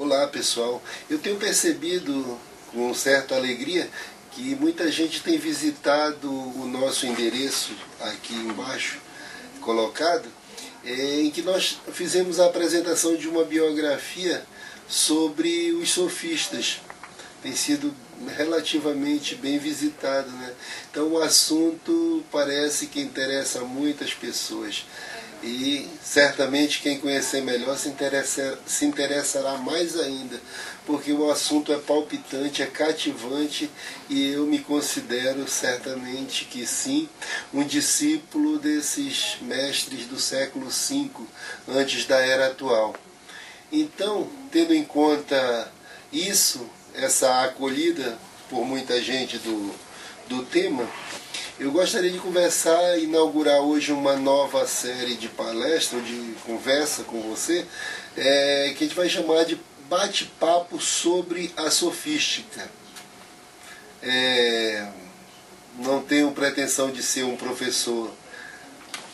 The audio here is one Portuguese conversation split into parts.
Olá pessoal, eu tenho percebido com certa alegria que muita gente tem visitado o nosso endereço aqui embaixo colocado, em que nós fizemos a apresentação de uma biografia sobre os sofistas. Tem sido relativamente bem visitado, né? Então o assunto parece que interessa a muitas pessoas. E certamente quem conhecer melhor se interessará mais ainda, porque o assunto é palpitante, é cativante, e eu me considero certamente que sim, um discípulo desses mestres do século V, antes da era atual. Então, tendo em conta isso, essa acolhida por muita gente do tema, eu gostaria de conversar, inaugurar hoje uma nova série de palestra, ou de conversa com você, que a gente vai chamar de bate-papo sobre a sofística. Não tenho pretensão de ser um professor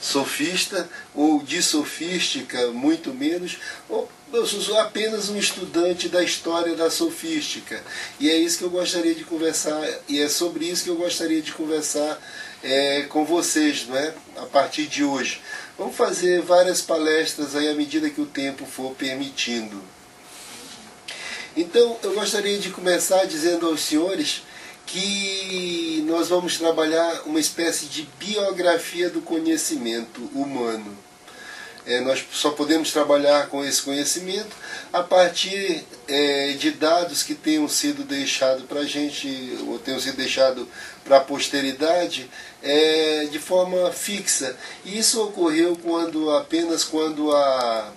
sofista, ou de sofística, muito menos, ou eu sou apenas um estudante da história da sofística. E é isso que eu gostaria de conversar, e é sobre isso que eu gostaria de conversar com vocês, não é? A partir de hoje. Vamos fazer várias palestras aí à medida que o tempo for permitindo. Então, eu gostaria de começar dizendo aos senhores que nós vamos trabalhar uma espécie de biografia do conhecimento humano. Nós só podemos trabalhar com esse conhecimento a partir de dados que tenham sido deixados para a gente, ou tenham sido deixados para a posteridade, de forma fixa. E isso ocorreu apenas quando a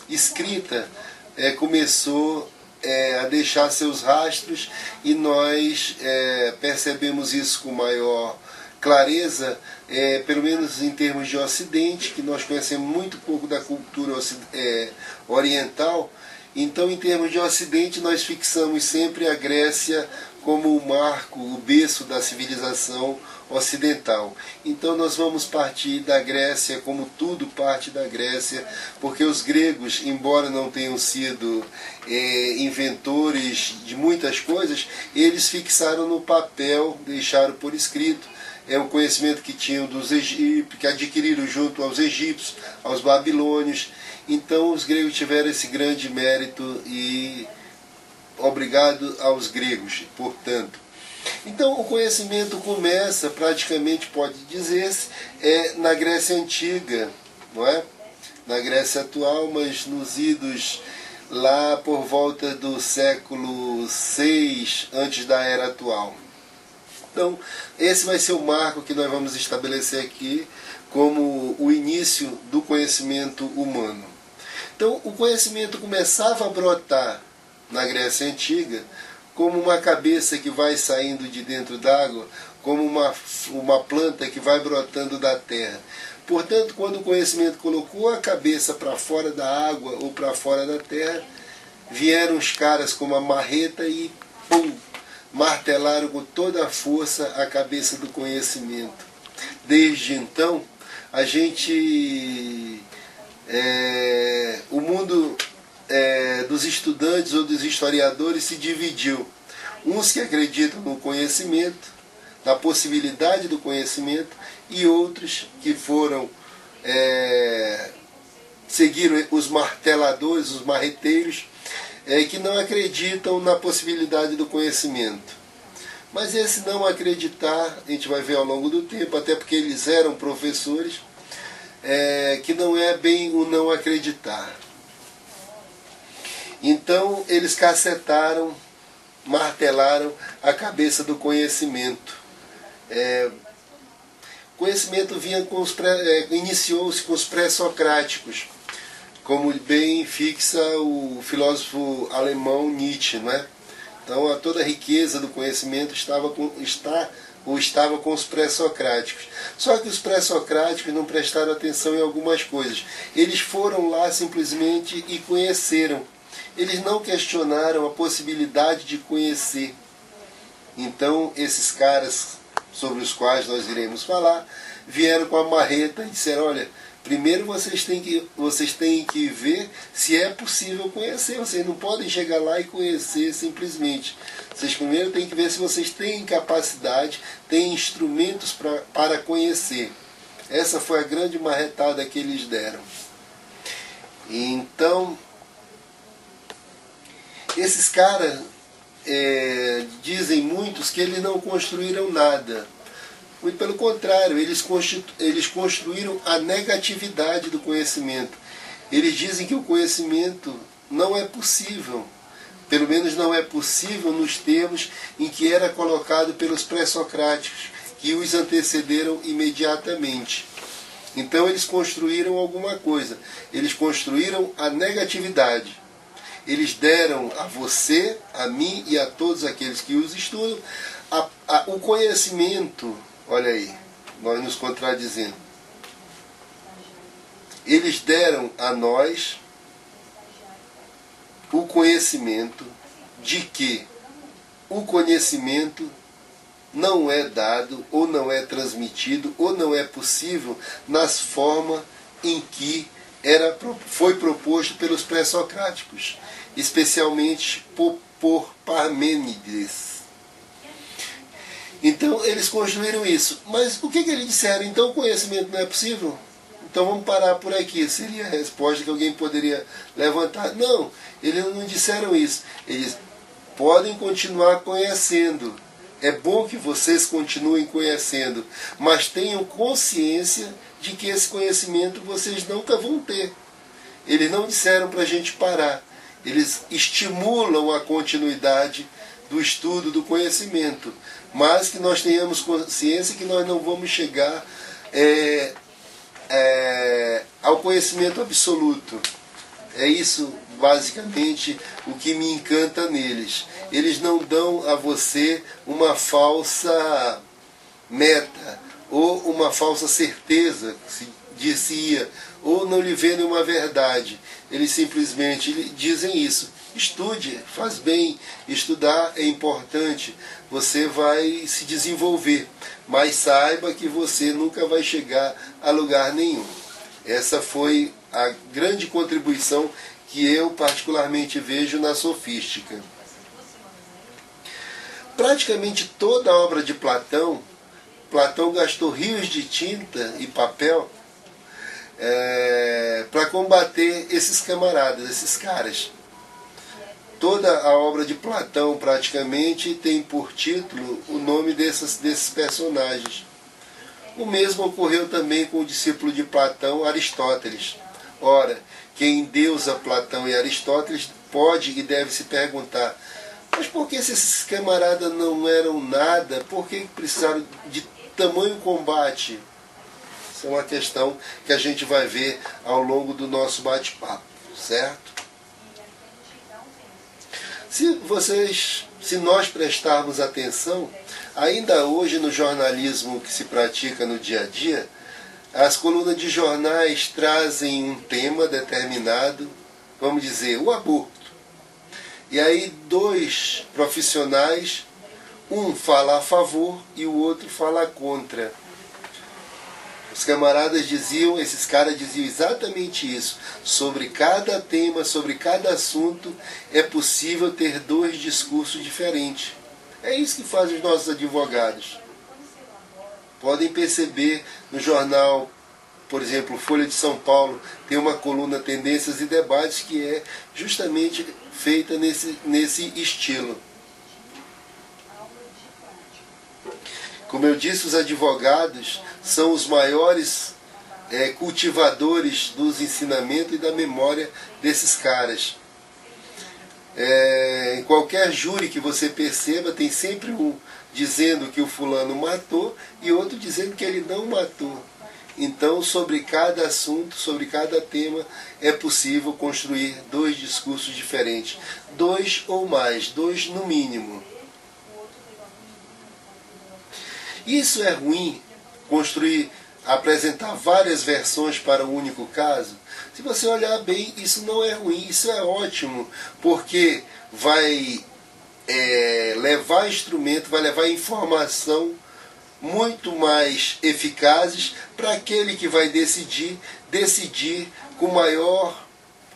escrita começou a deixar seus rastros, e nós percebemos isso com maior clareza, pelo menos em termos de Ocidente, que nós conhecemos muito pouco da cultura oriental. Então, em termos de Ocidente, nós fixamos sempre a Grécia como o marco, o berço da civilização ocidental. Então nós vamos partir da Grécia, como tudo parte da Grécia, porque os gregos, embora não tenham sido inventores de muitas coisas, eles fixaram no papel, deixaram por escrito, o conhecimento que tinham dos egípcios, que adquiriram junto aos egípcios, aos babilônios. Então os gregos tiveram esse grande mérito, e obrigado aos gregos, portanto. Então o conhecimento começa, praticamente pode dizer-se, na Grécia Antiga, não é? Na Grécia atual, mas nos idos lá por volta do século VI, antes da era atual. Então, esse vai ser o marco que nós vamos estabelecer aqui como o início do conhecimento humano. Então, o conhecimento começava a brotar na Grécia Antiga como uma cabeça que vai saindo de dentro d'água, como uma planta que vai brotando da terra. Portanto, quando o conhecimento colocou a cabeça para fora da água ou para fora da terra, vieram os caras com uma marreta e pum, martelaram com toda a força a cabeça do conhecimento. Desde então, o mundo dos estudantes ou dos historiadores se dividiu. Uns que acreditam no conhecimento, na possibilidade do conhecimento, e outros que seguiram os marteladores, os marreteiros, que não acreditam na possibilidade do conhecimento. Mas esse não acreditar, a gente vai ver ao longo do tempo, até porque eles eram professores, que não é bem o não acreditar. Então eles cacetaram, martelaram a cabeça do conhecimento. O conhecimento iniciou-se com os pré-socráticos, como bem fixa o filósofo alemão Nietzsche, não é? Então toda a riqueza do conhecimento estava com os pré-socráticos. Só que os pré-socráticos não prestaram atenção em algumas coisas. Eles foram lá simplesmente e conheceram. Eles não questionaram a possibilidade de conhecer. Então esses caras sobre os quais nós iremos falar vieram com a marreta e disseram, olha, primeiro vocês têm que ver se é possível conhecer. Vocês não podem chegar lá e conhecer simplesmente. Vocês primeiro têm que ver se vocês têm capacidade, têm instrumentos para conhecer. Essa foi a grande marretada que eles deram. Então, esses caras, dizem muitos que eles não construíram nada. Muito pelo contrário, eles construíram a negatividade do conhecimento. Eles dizem que o conhecimento não é possível. Pelo menos não é possível nos termos em que era colocado pelos pré-socráticos, que os antecederam imediatamente. Então eles construíram alguma coisa. Eles construíram a negatividade. Eles deram a você, a mim e a todos aqueles que os estudam o conhecimento. Olha aí, nós nos contradizendo. Eles deram a nós o conhecimento de que o conhecimento não é dado, ou não é transmitido, ou não é possível nas formas em que foi proposto pelos pré-socráticos, especialmente por Parmênides. Então eles construíram isso. Mas o que eles disseram? Então o conhecimento não é possível? Então vamos parar por aqui. Seria a resposta que alguém poderia levantar. Não, eles não disseram isso. Eles podem continuar conhecendo. É bom que vocês continuem conhecendo, mas tenham consciência de que esse conhecimento vocês nunca vão ter. Eles não disseram para a gente parar. Eles estimulam a continuidade do estudo do conhecimento, mas que nós tenhamos consciência que nós não vamos chegar ao conhecimento absoluto. É isso, basicamente, o que me encanta neles. Eles não dão a você uma falsa meta, ou uma falsa certeza, que se dizia, ou não lhe vendem uma verdade. Eles simplesmente dizem isso. Estude, faz bem, estudar é importante, você vai se desenvolver, mas saiba que você nunca vai chegar a lugar nenhum. Essa foi a grande contribuição que eu particularmente vejo na sofística. Praticamente toda a obra de Platão gastou rios de tinta e papel para combater esses camaradas, esses caras. Toda a obra de Platão praticamente tem por título o nome desses personagens. O mesmo ocorreu também com o discípulo de Platão, Aristóteles. Ora, quem endeusa Platão e Aristóteles pode e deve se perguntar, mas por que se esses camaradas não eram nada? Por que precisaram de tamanho combate? Isso é uma questão que a gente vai ver ao longo do nosso bate-papo, certo? Se nós prestarmos atenção, ainda hoje no jornalismo que se pratica no dia a dia, as colunas de jornais trazem um tema determinado, vamos dizer, o aborto. E aí dois profissionais, um fala a favor e o outro fala contra. Os camaradas diziam, esses caras diziam exatamente isso. Sobre cada tema, sobre cada assunto, é possível ter dois discursos diferentes. É isso que fazem os nossos advogados. Podem perceber no jornal, por exemplo, Folha de São Paulo, tem uma coluna Tendências e Debates que é justamente feita nesse estilo. Como eu disse, os advogados são os maiores cultivadores dos ensinamentos e da memória desses caras. Em qualquer júri que você perceba, tem sempre um dizendo que o fulano matou e outro dizendo que ele não matou. Então, sobre cada assunto, sobre cada tema, é possível construir dois discursos diferentes. Dois ou mais, dois no mínimo. Isso é ruim, apresentar várias versões para um único caso? Se você olhar bem, isso não é ruim, isso é ótimo, porque vai levar instrumento, vai levar informação muito mais eficazes para aquele que vai decidir com maior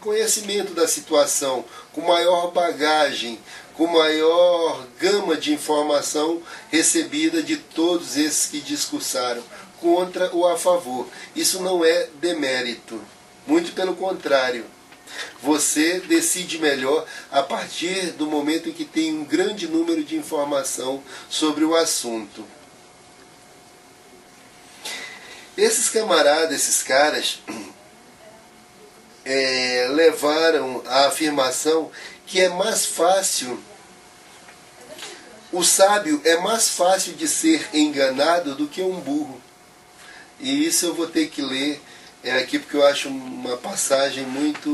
conhecimento da situação, com maior bagagem, com maior gama de informação recebida de todos esses que discursaram, contra ou a favor. Isso não é demérito, muito pelo contrário. Você decide melhor a partir do momento em que tem um grande número de informação sobre o assunto. Esses camaradas, esses caras, levaram à afirmação que é mais fácil, o sábio é mais fácil de ser enganado do que um burro. E isso eu vou ter que ler aqui porque eu acho uma passagem muito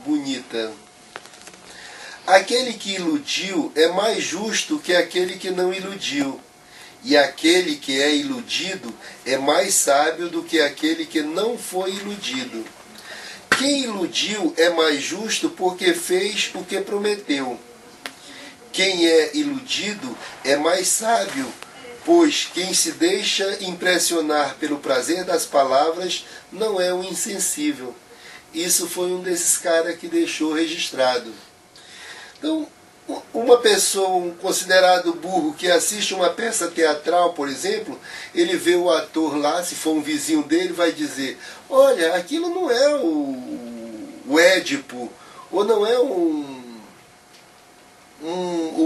bonita. Aquele que iludiu é mais justo que aquele que não iludiu. E aquele que é iludido é mais sábio do que aquele que não foi iludido. Quem iludiu é mais justo porque fez o que prometeu. Quem é iludido é mais sábio, pois quem se deixa impressionar pelo prazer das palavras não é um insensível. Isso foi um desses caras que deixou registrado. Então, uma pessoa, um considerado burro, que assiste uma peça teatral, por exemplo, ele vê o ator lá, se for um vizinho dele, vai dizer: olha, aquilo não é o Édipo, ou não é o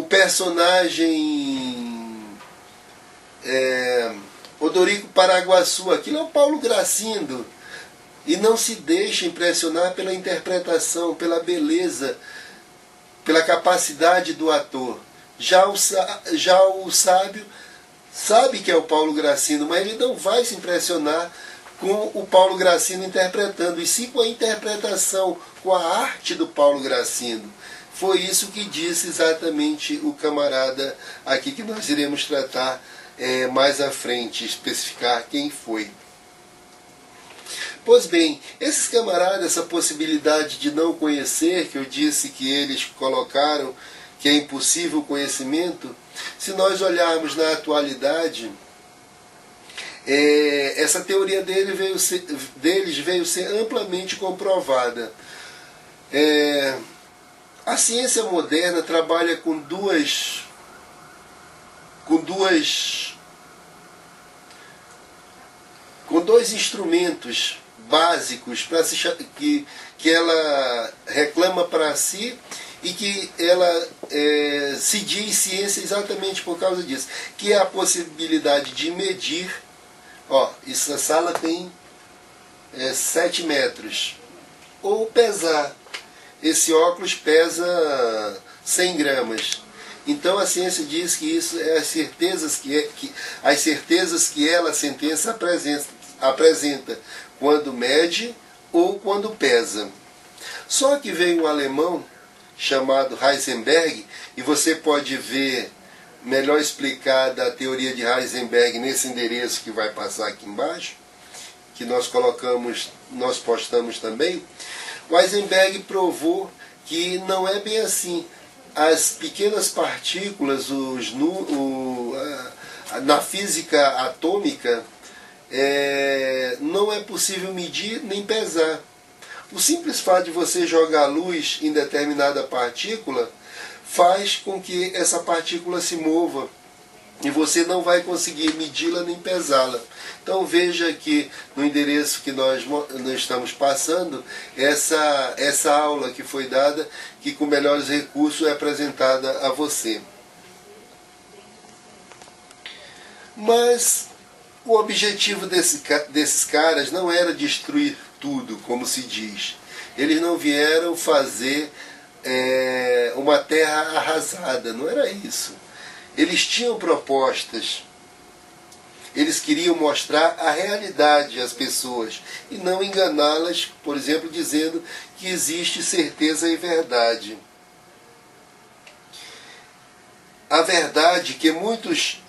personagem Odorico Paraguaçu, aquilo é o Paulo Gracindo. E não se deixa impressionar pela interpretação, pela beleza, pela capacidade do ator. Já o sábio sabe que é o Paulo Gracindo, mas ele não vai se impressionar com o Paulo Gracindo interpretando, e sim com a interpretação, com a arte do Paulo Gracindo. Foi isso que disse exatamente o camarada aqui, que nós iremos tratar mais à frente, especificar quem foi. Pois bem, esses camaradas, essa possibilidade de não conhecer, que eu disse que eles colocaram, que é impossível o conhecimento, se nós olharmos na atualidade, essa teoria deles veio ser amplamente comprovada. A ciência moderna trabalha com dois instrumentos básicos que ela reclama para si e que ela se diz ciência exatamente por causa disso, que é a possibilidade de medir. Essa sala tem 7 metros. Ou pesar. Esse óculos pesa 100 gramas. Então a ciência diz que isso é as certezas que ela, a sentença, apresenta quando mede ou quando pesa. Só que veio um alemão chamado Heisenberg, e você pode ver melhor explicada a teoria de Heisenberg nesse endereço que vai passar aqui embaixo, que nós postamos também. O Heisenberg provou que não é bem assim. As pequenas partículas, na física atômica, não é possível medir nem pesar. O simples fato de você jogar luz em determinada partícula faz com que essa partícula se mova, e você não vai conseguir medi-la nem pesá-la. Então veja que no endereço que nós estamos passando, essa aula que foi dada, que com melhores recursos é apresentada a você. Mas o objetivo desses caras não era destruir tudo, como se diz. Eles não vieram fazer uma terra arrasada, não era isso. Eles tinham propostas. Eles queriam mostrar a realidade às pessoas e não enganá-las, por exemplo, dizendo que existe certeza e verdade. A verdade que muitos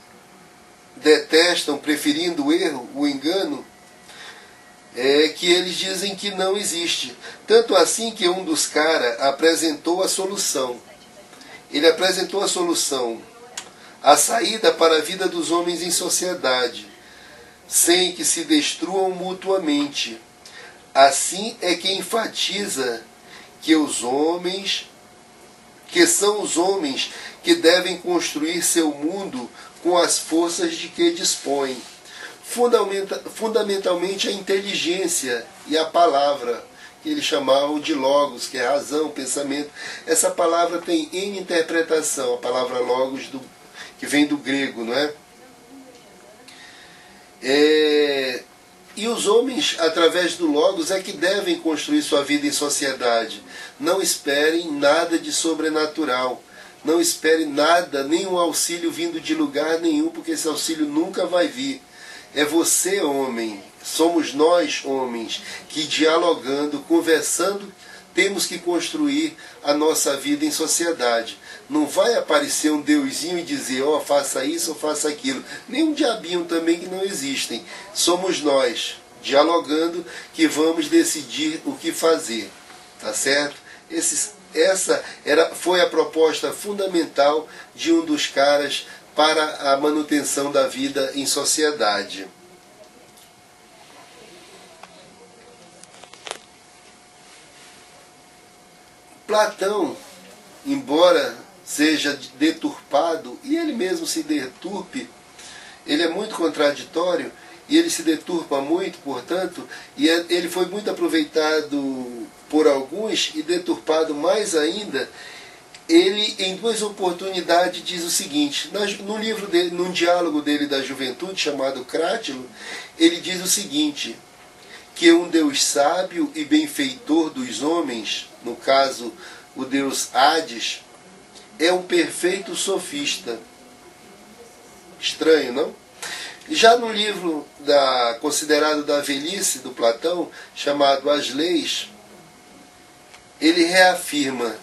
detestam, preferindo o erro, o engano, é que eles dizem que não existe. Tanto assim que um dos caras apresentou a solução. Ele apresentou a solução. a saída para a vida dos homens em sociedade, sem que se destruam mutuamente. Assim é que enfatiza que são os homens que devem construir seu mundo com as forças de que dispõem, fundamentalmente a inteligência e a palavra, que eles chamavam de logos, que é razão, pensamento. Essa palavra tem N interpretação, a palavra logos, que vem do grego, não é? E os homens, através do logos, é que devem construir sua vida em sociedade. Não esperem nada de sobrenatural. Não esperem nada, nenhum auxílio vindo de lugar nenhum, porque esse auxílio nunca vai vir. É você, homem, somos nós, homens, que dialogando, conversando, temos que construir a nossa vida em sociedade. Não vai aparecer um deusinho e dizer, ó, faça isso ou faça aquilo. Nem um diabinho também, que não existem. Somos nós, dialogando, que vamos decidir o que fazer. Tá certo? Essa foi a proposta fundamental de um dos caras para a manutenção da vida em sociedade. Platão, embora seja deturpado, e ele mesmo se deturpe, ele é muito contraditório, e ele se deturpa muito, portanto, e ele foi muito aproveitado por alguns e deturpado mais ainda. Ele, em duas oportunidades, diz o seguinte, no livro dele, num diálogo dele da juventude, chamado Crátilo, ele diz o seguinte, que um Deus sábio e benfeitor dos homens, no caso o Deus Hades, é um perfeito sofista. Estranho, não? Já no livro considerado da velhice do Platão, chamado As Leis, ele reafirma: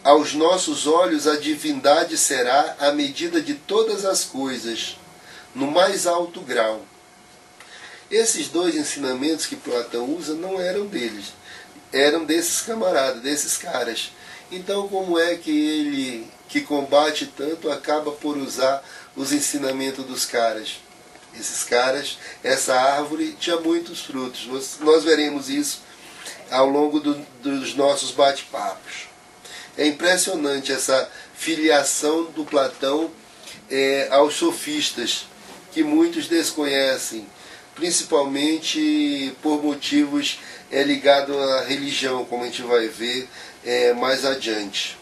aos nossos olhos a divindade será a medida de todas as coisas, no mais alto grau. Esses dois ensinamentos que Platão usa não eram deles, eram desses camaradas, desses caras. Então, como é que ele, que combate tanto, acaba por usar os ensinamentos dos caras? Esses caras, essa árvore tinha muitos frutos. Nós veremos isso ao longo dos nossos bate-papos. É impressionante essa filiação do Platão aos sofistas, que muitos desconhecem, principalmente por motivos ligados à religião, como a gente vai ver mais adiante.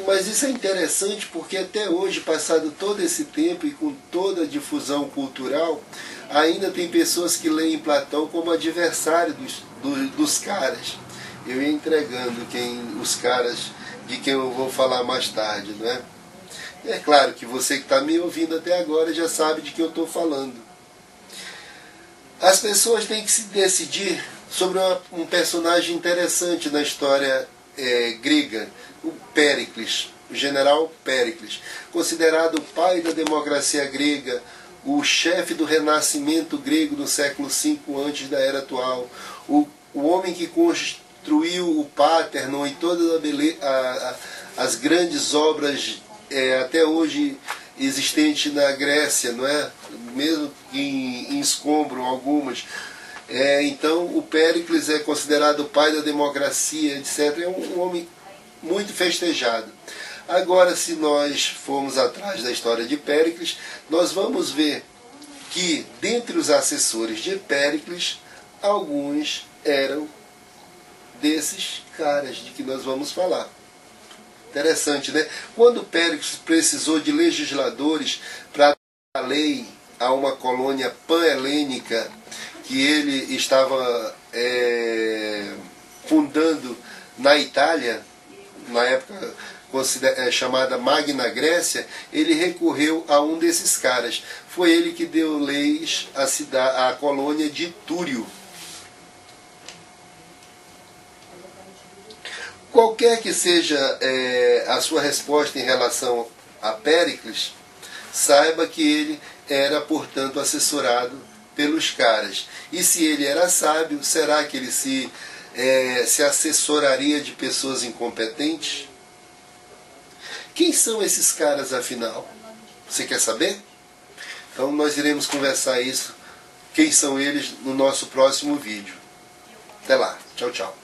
Mas isso é interessante porque até hoje, passado todo esse tempo e com toda a difusão cultural, ainda tem pessoas que leem Platão como adversário dos caras. Eu ia entregando os caras de quem eu vou falar mais tarde, não é? É claro que você que está me ouvindo até agora já sabe de que eu estou falando. As pessoas têm que se decidir sobre um personagem interessante na história grega, o Péricles, o general Péricles, considerado o pai da democracia grega, o chefe do renascimento grego no século V antes da era atual, o homem que construiu o Parthenon e todas as grandes obras até hoje existentes na Grécia, não é? Mesmo em escombro algumas. Então o Péricles é considerado o pai da democracia, etc. É um homem muito festejado. Agora, se nós formos atrás da história de Péricles, nós vamos ver que, dentre os assessores de Péricles, alguns eram desses caras de que nós vamos falar. Interessante, né? Quando Péricles precisou de legisladores para dar a lei a uma colônia pan-helênica que ele estava fundando na Itália, na época chamada Magna Grécia, ele recorreu a um desses caras. Foi ele que deu leis à colônia de Túrio. Qualquer que seja a sua resposta em relação a Péricles, saiba que ele era, portanto, assessorado pelos caras. E se ele era sábio, será que ele se se assessoraria de pessoas incompetentes? Quem são esses caras, afinal? Você quer saber? Então nós iremos conversar isso, quem são eles, no nosso próximo vídeo. Até lá. Tchau, tchau.